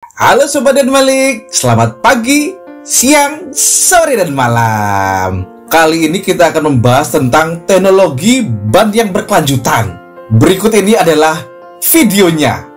Halo Sobat dan Malik, selamat pagi, siang, sore, dan malam. Kali ini kita akan membahas tentang teknologi ban yang berkelanjutan. Berikut ini adalah videonya.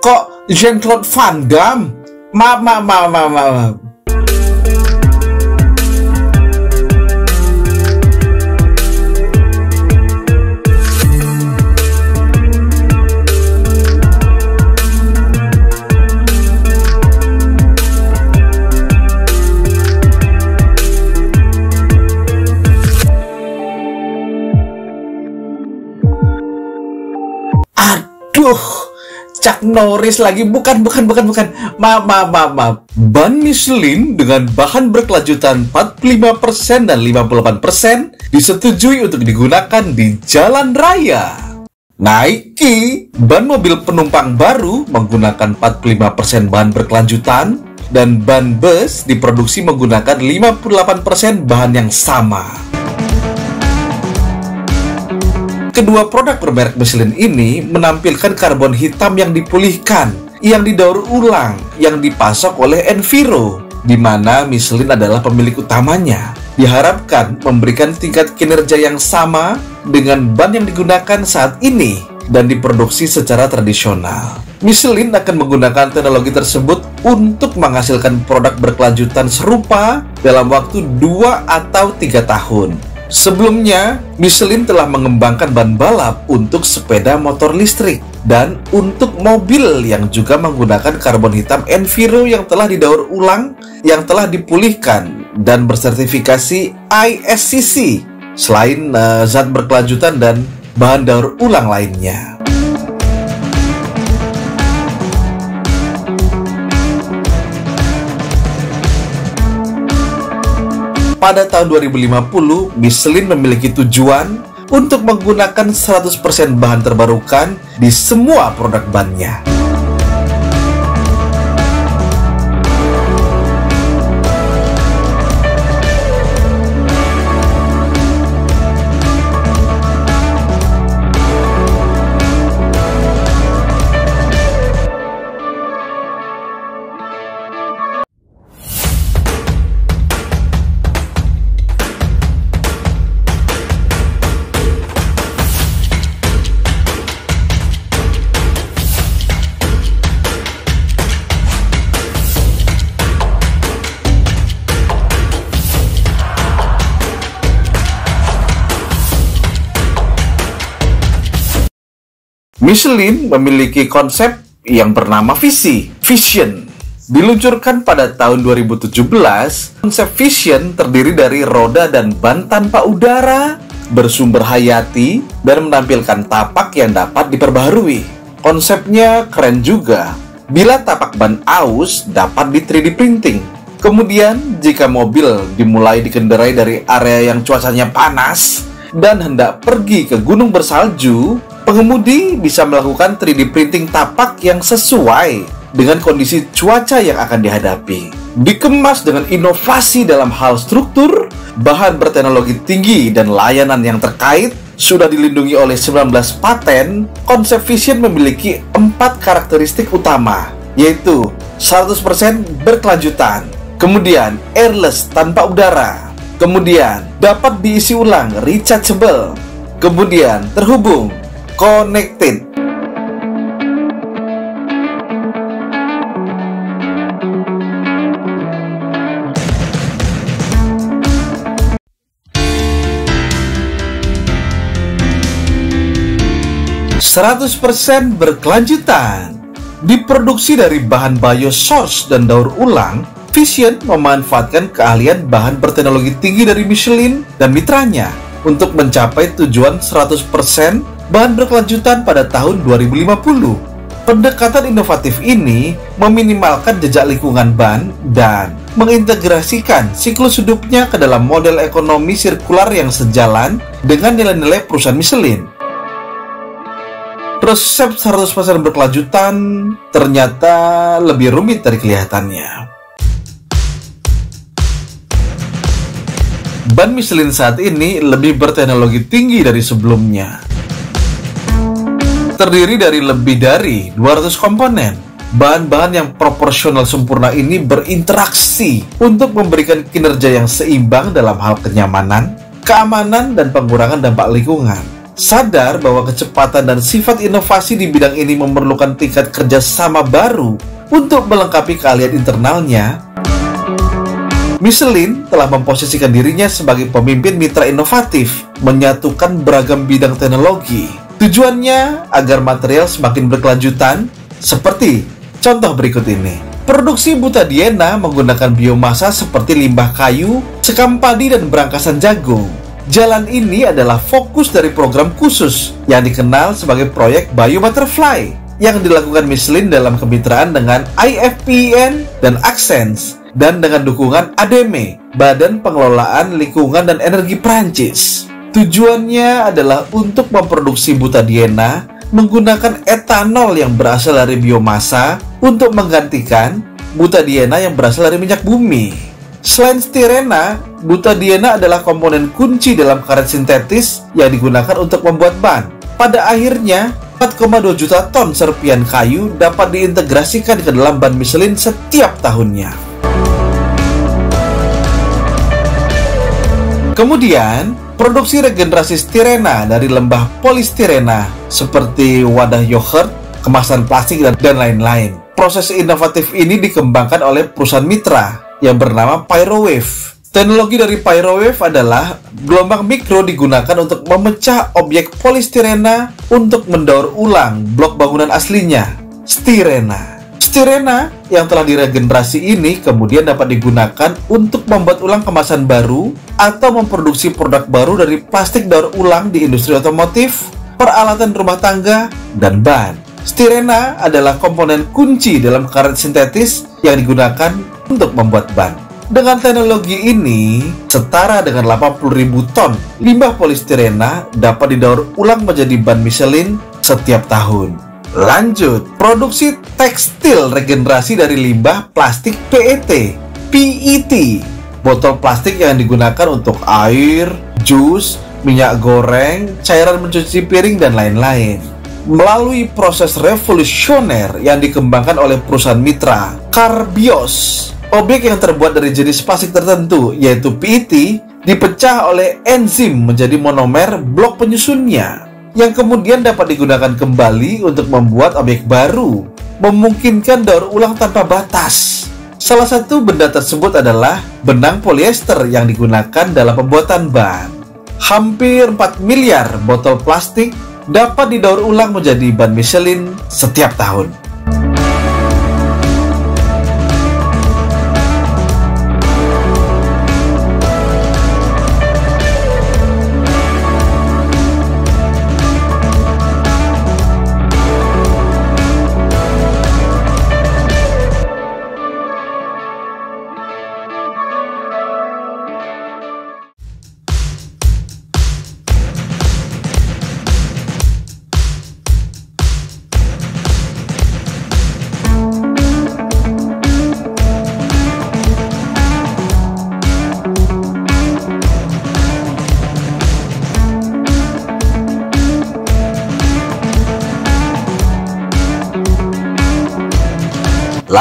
Kok Jean-Claude Van Damme? Maaf. Aduh, Chuck Norris lagi. Bukan. Maaf. Ban Michelin dengan bahan berkelanjutan 45% dan 58% disetujui untuk digunakan di jalan raya. Nike, ban mobil penumpang baru menggunakan 45% bahan berkelanjutan, dan ban bus diproduksi menggunakan 58% bahan yang sama. Kedua produk bermerek Michelin ini menampilkan karbon hitam yang dipulihkan, yang didaur ulang, yang dipasok oleh Enviro, di mana Michelin adalah pemilik utamanya. Diharapkan memberikan tingkat kinerja yang sama dengan ban yang digunakan saat ini dan diproduksi secara tradisional. Michelin akan menggunakan teknologi tersebut untuk menghasilkan produk berkelanjutan serupa dalam waktu 2 atau 3 tahun. Sebelumnya, Michelin telah mengembangkan ban balap untuk sepeda motor listrik dan untuk mobil yang juga menggunakan karbon hitam Enviro yang telah didaur ulang, yang telah dipulihkan dan bersertifikasi ISCC, selain zat berkelanjutan dan bahan daur ulang lainnya. Pada tahun 2050, Michelin memiliki tujuan untuk menggunakan 100% bahan terbarukan di semua produk bannya. Michelin memiliki konsep yang bernama Vision. Diluncurkan pada tahun 2017, konsep Vision terdiri dari roda dan ban tanpa udara, bersumber hayati, dan menampilkan tapak yang dapat diperbaharui. Konsepnya keren juga. Bila tapak ban aus dapat di 3D printing. Kemudian, jika mobil dimulai dikendarai dari area yang cuacanya panas dan hendak pergi ke gunung bersalju, pengemudi bisa melakukan 3D printing tapak yang sesuai dengan kondisi cuaca yang akan dihadapi. Dikemas dengan inovasi dalam hal struktur, bahan berteknologi tinggi, dan layanan yang terkait, sudah dilindungi oleh 19 paten. Konsep Vision memiliki 4 karakteristik utama, yaitu 100% berkelanjutan, kemudian airless tanpa udara, kemudian dapat diisi ulang rechargeable, kemudian terhubung connected. 100% berkelanjutan. Diproduksi dari bahan biosource dan daur ulang, Vision memanfaatkan keahlian bahan berteknologi tinggi dari Michelin dan mitranya untuk mencapai tujuan 100% bahan berkelanjutan pada tahun 2050. Pendekatan inovatif ini meminimalkan jejak lingkungan ban dan mengintegrasikan siklus hidupnya ke dalam model ekonomi sirkular yang sejalan dengan nilai-nilai perusahaan Michelin. Resep 100% berkelanjutan ternyata lebih rumit dari kelihatannya. Ban Michelin saat ini lebih berteknologi tinggi dari sebelumnya. Terdiri dari lebih dari 200 komponen. Bahan-bahan yang proporsional sempurna ini berinteraksi untuk memberikan kinerja yang seimbang dalam hal kenyamanan, keamanan, dan pengurangan dampak lingkungan. Sadar bahwa kecepatan dan sifat inovasi di bidang ini memerlukan tingkat kerjasama baru untuk melengkapi keahlian internalnya, Michelin telah memposisikan dirinya sebagai pemimpin mitra inovatif, menyatukan beragam bidang teknologi. Tujuannya agar material semakin berkelanjutan, seperti contoh berikut ini. Produksi butadiena menggunakan biomasa seperti limbah kayu, sekam padi, dan berangkasan jagung. Jalan ini adalah fokus dari program khusus yang dikenal sebagai proyek Bio Butterfly yang dilakukan Michelin dalam kemitraan dengan IFPEN dan Accents dan dengan dukungan ADEME, Badan Pengelolaan Lingkungan dan Energi Prancis. Tujuannya adalah untuk memproduksi butadiena menggunakan etanol yang berasal dari biomasa untuk menggantikan butadiena yang berasal dari minyak bumi. Selain stirena, butadiena adalah komponen kunci dalam karet sintetis yang digunakan untuk membuat ban. Pada akhirnya, 4,2 juta ton serpian kayu dapat diintegrasikan ke dalam ban Michelin setiap tahunnya. Kemudian, produksi regenerasi stirena dari limbah polistirena seperti wadah yogurt, kemasan plastik, dan lain-lain. Proses inovatif ini dikembangkan oleh perusahaan mitra yang bernama Pyrowave. Teknologi dari Pyrowave adalah gelombang mikro digunakan untuk memecah objek polistirena untuk mendaur ulang blok bangunan aslinya, stirena. Stirena yang telah diregenerasi ini kemudian dapat digunakan untuk membuat ulang kemasan baru atau memproduksi produk baru dari plastik daur ulang di industri otomotif, peralatan rumah tangga, dan ban. Stirena adalah komponen kunci dalam karet sintetis yang digunakan untuk membuat ban. Dengan teknologi ini, setara dengan 80.000 ton limbah polistirena dapat didaur ulang menjadi ban Michelin setiap tahun. Lanjut, produksi tekstil regenerasi dari limbah plastik PET, botol plastik yang digunakan untuk air, jus, minyak goreng, cairan mencuci piring, dan lain-lain. Melalui proses revolusioner yang dikembangkan oleh perusahaan mitra Carbios, objek yang terbuat dari jenis plastik tertentu, yaitu PET, dipecah oleh enzim menjadi monomer blok penyusunnya, yang kemudian dapat digunakan kembali untuk membuat objek baru, memungkinkan daur ulang tanpa batas. Salah satu benda tersebut adalah benang polyester yang digunakan dalam pembuatan ban. Hampir 4 miliar botol plastik dapat didaur ulang menjadi ban Michelin setiap tahun.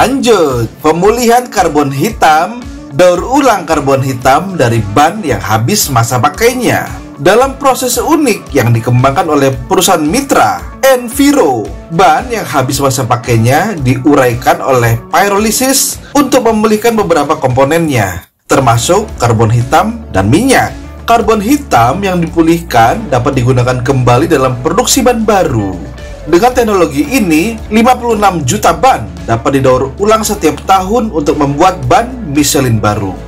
Lanjut, pemulihan karbon hitam, daur ulang karbon hitam dari ban yang habis masa pakainya. Dalam proses unik yang dikembangkan oleh perusahaan mitra Enviro, ban yang habis masa pakainya diuraikan oleh pyrolysis untuk memulihkan beberapa komponennya, termasuk karbon hitam dan minyak. Karbon hitam yang dipulihkan dapat digunakan kembali dalam produksi ban baru. Dengan teknologi ini, 56 juta ban dapat didaur ulang setiap tahun untuk membuat ban Michelin baru.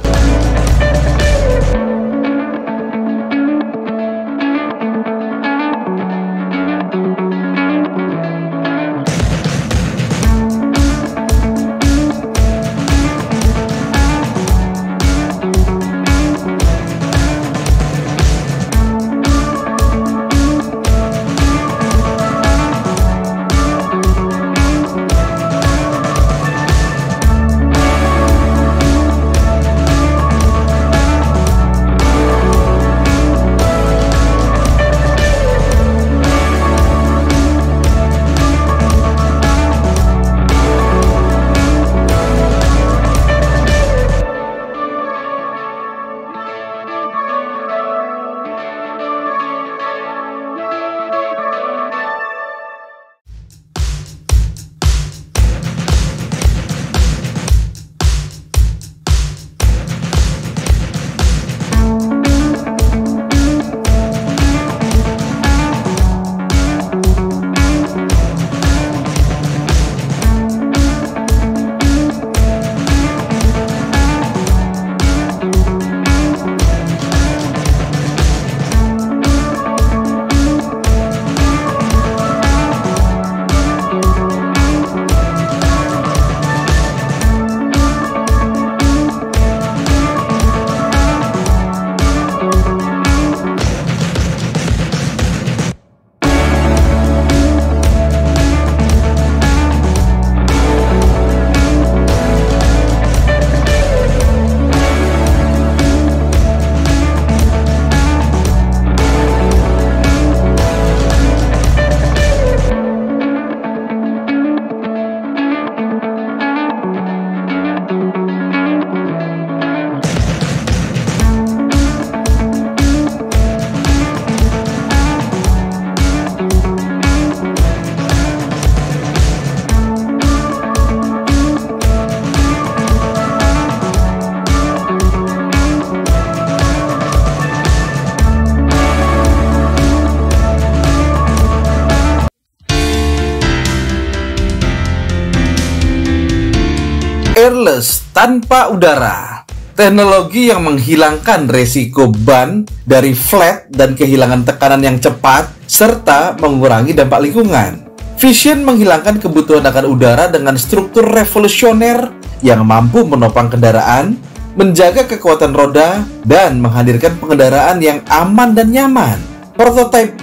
Airless tanpa udara, teknologi yang menghilangkan resiko ban dari flat dan kehilangan tekanan yang cepat serta mengurangi dampak lingkungan. Vision menghilangkan kebutuhan akan udara dengan struktur revolusioner yang mampu menopang kendaraan, menjaga kekuatan roda, dan menghadirkan pengendaraan yang aman dan nyaman. Prototipe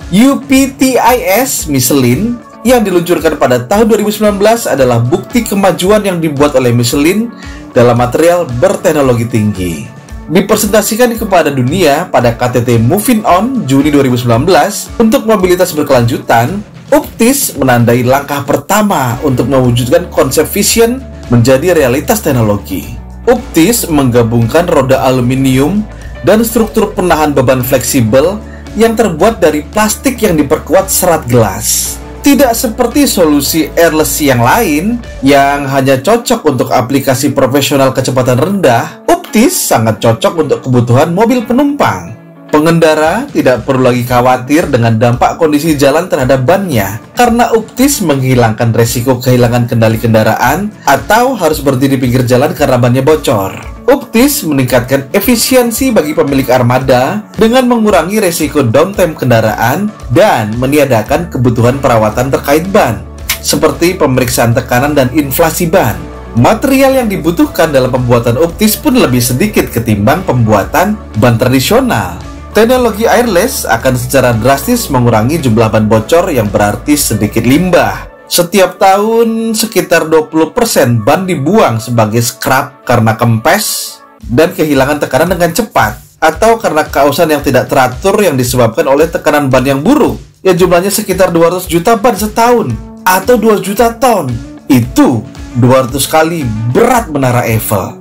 UPTIS Michelin yang diluncurkan pada tahun 2019 adalah bukti kemajuan yang dibuat oleh Michelin dalam material berteknologi tinggi. Dipresentasikan kepada dunia pada KTT Moving On Juni 2019 untuk mobilitas berkelanjutan, Uptis menandai langkah pertama untuk mewujudkan konsep Vision menjadi realitas teknologi. Uptis menggabungkan roda aluminium dan struktur penahan beban fleksibel yang terbuat dari plastik yang diperkuat serat gelas. Tidak seperti solusi airless yang lain yang hanya cocok untuk aplikasi profesional kecepatan rendah, Uptis sangat cocok untuk kebutuhan mobil penumpang. Pengendara tidak perlu lagi khawatir dengan dampak kondisi jalan terhadap bannya, karena Uptis menghilangkan resiko kehilangan kendali kendaraan atau harus berhenti di pinggir jalan karena bannya bocor. Uptis meningkatkan efisiensi bagi pemilik armada dengan mengurangi resiko downtime kendaraan dan meniadakan kebutuhan perawatan terkait ban, seperti pemeriksaan tekanan dan inflasi ban. Material yang dibutuhkan dalam pembuatan Uptis pun lebih sedikit ketimbang pembuatan ban tradisional. Teknologi airless akan secara drastis mengurangi jumlah ban bocor yang berarti sedikit limbah. Setiap tahun sekitar 20% ban dibuang sebagai scrap karena kempes dan kehilangan tekanan dengan cepat, atau karena kausan yang tidak teratur yang disebabkan oleh tekanan ban yang buruk, yang jumlahnya sekitar 200 juta ban setahun atau 2 juta ton. Itu 200 kali berat menara Eiffel.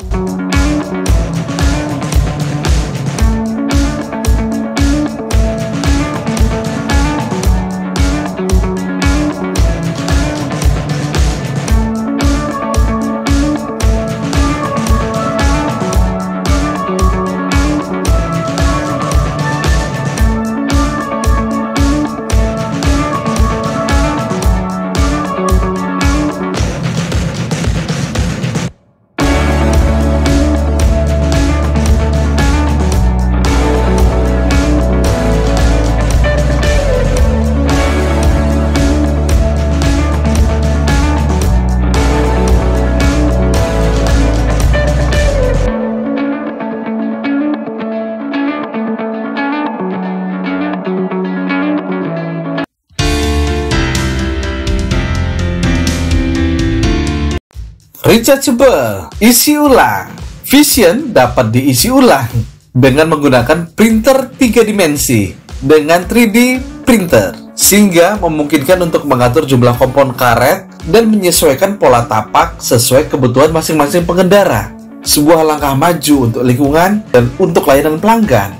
Rechargeable, isi ulang. Vision dapat diisi ulang dengan menggunakan printer 3 dimensi dengan 3D printer, sehingga memungkinkan untuk mengatur jumlah kompon karet dan menyesuaikan pola tapak sesuai kebutuhan masing-masing pengendara. Sebuah langkah maju untuk lingkungan dan untuk layanan pelanggan.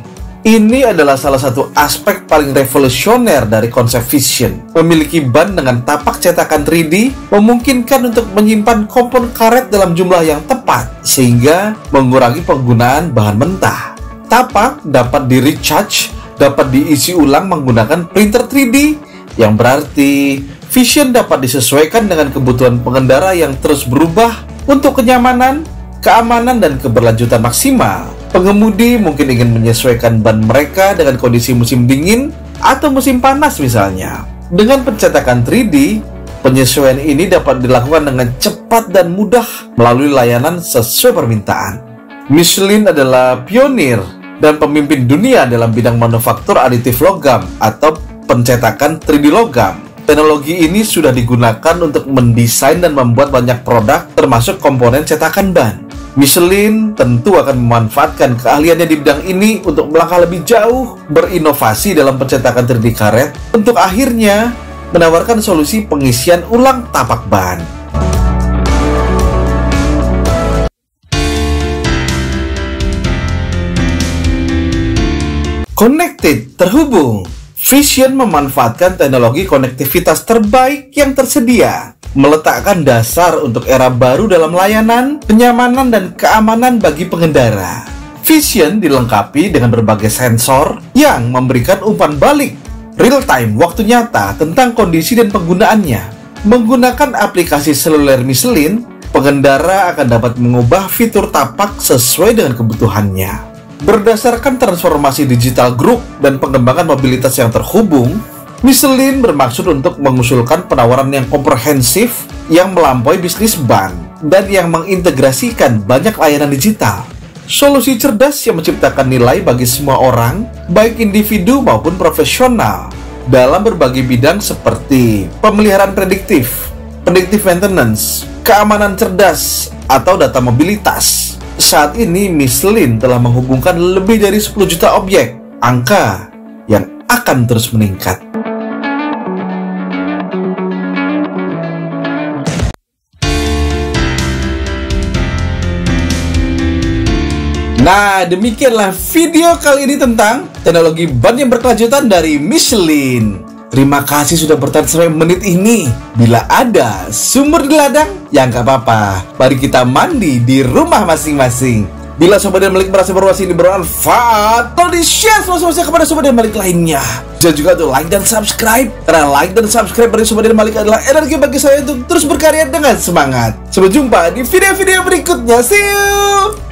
Ini adalah salah satu aspek paling revolusioner dari konsep Vision. Memiliki ban dengan tapak cetakan 3D memungkinkan untuk menyimpan kompon karet dalam jumlah yang tepat, sehingga mengurangi penggunaan bahan mentah. Tapak dapat di-recharge, dapat diisi ulang menggunakan printer 3D, yang berarti Vision dapat disesuaikan dengan kebutuhan pengendara yang terus berubah untuk kenyamanan, keamanan, dan keberlanjutan maksimal. Pengemudi mungkin ingin menyesuaikan ban mereka dengan kondisi musim dingin atau musim panas misalnya. Dengan pencetakan 3D, penyesuaian ini dapat dilakukan dengan cepat dan mudah melalui layanan sesuai permintaan. Michelin adalah pionir dan pemimpin dunia dalam bidang manufaktur aditif logam atau pencetakan 3D logam. Teknologi ini sudah digunakan untuk mendesain dan membuat banyak produk termasuk komponen cetakan ban. Michelin tentu akan memanfaatkan keahliannya di bidang ini untuk melangkah lebih jauh, berinovasi dalam pencetakan 3D karet, untuk akhirnya menawarkan solusi pengisian ulang tapak ban. Connected, terhubung. Vision memanfaatkan teknologi konektivitas terbaik yang tersedia, meletakkan dasar untuk era baru dalam layanan, kenyamanan, dan keamanan bagi pengendara. Vision dilengkapi dengan berbagai sensor yang memberikan umpan balik real-time waktu nyata tentang kondisi dan penggunaannya. Menggunakan aplikasi seluler Michelin, pengendara akan dapat mengubah fitur tapak sesuai dengan kebutuhannya. Berdasarkan transformasi digital grup dan pengembangan mobilitas yang terhubung, Michelin bermaksud untuk mengusulkan penawaran yang komprehensif yang melampaui bisnis ban dan yang mengintegrasikan banyak layanan digital. Solusi cerdas yang menciptakan nilai bagi semua orang, baik individu maupun profesional, dalam berbagai bidang seperti pemeliharaan predictive maintenance, keamanan cerdas, atau data mobilitas. Saat ini Michelin telah menghubungkan lebih dari 10 juta objek, angka yang akan terus meningkat. Nah, demikianlah video kali ini tentang teknologi ban yang berkelanjutan dari Michelin. Terima kasih sudah bertahan sampai menit ini. Bila ada sumur di ladang, ya nggak apa-apa. Mari kita mandi di rumah masing-masing. Bila Sobat dan Malik merasa informasi ini bermanfaat, tolong di-share seluas-luasnya kepada Sobat dan Malik lainnya. Dan juga tuh like dan subscribe. Karena like dan subscribe dari Sobat dan Malik adalah energi bagi saya untuk terus berkarya dengan semangat. Sampai jumpa di video-video berikutnya. See you!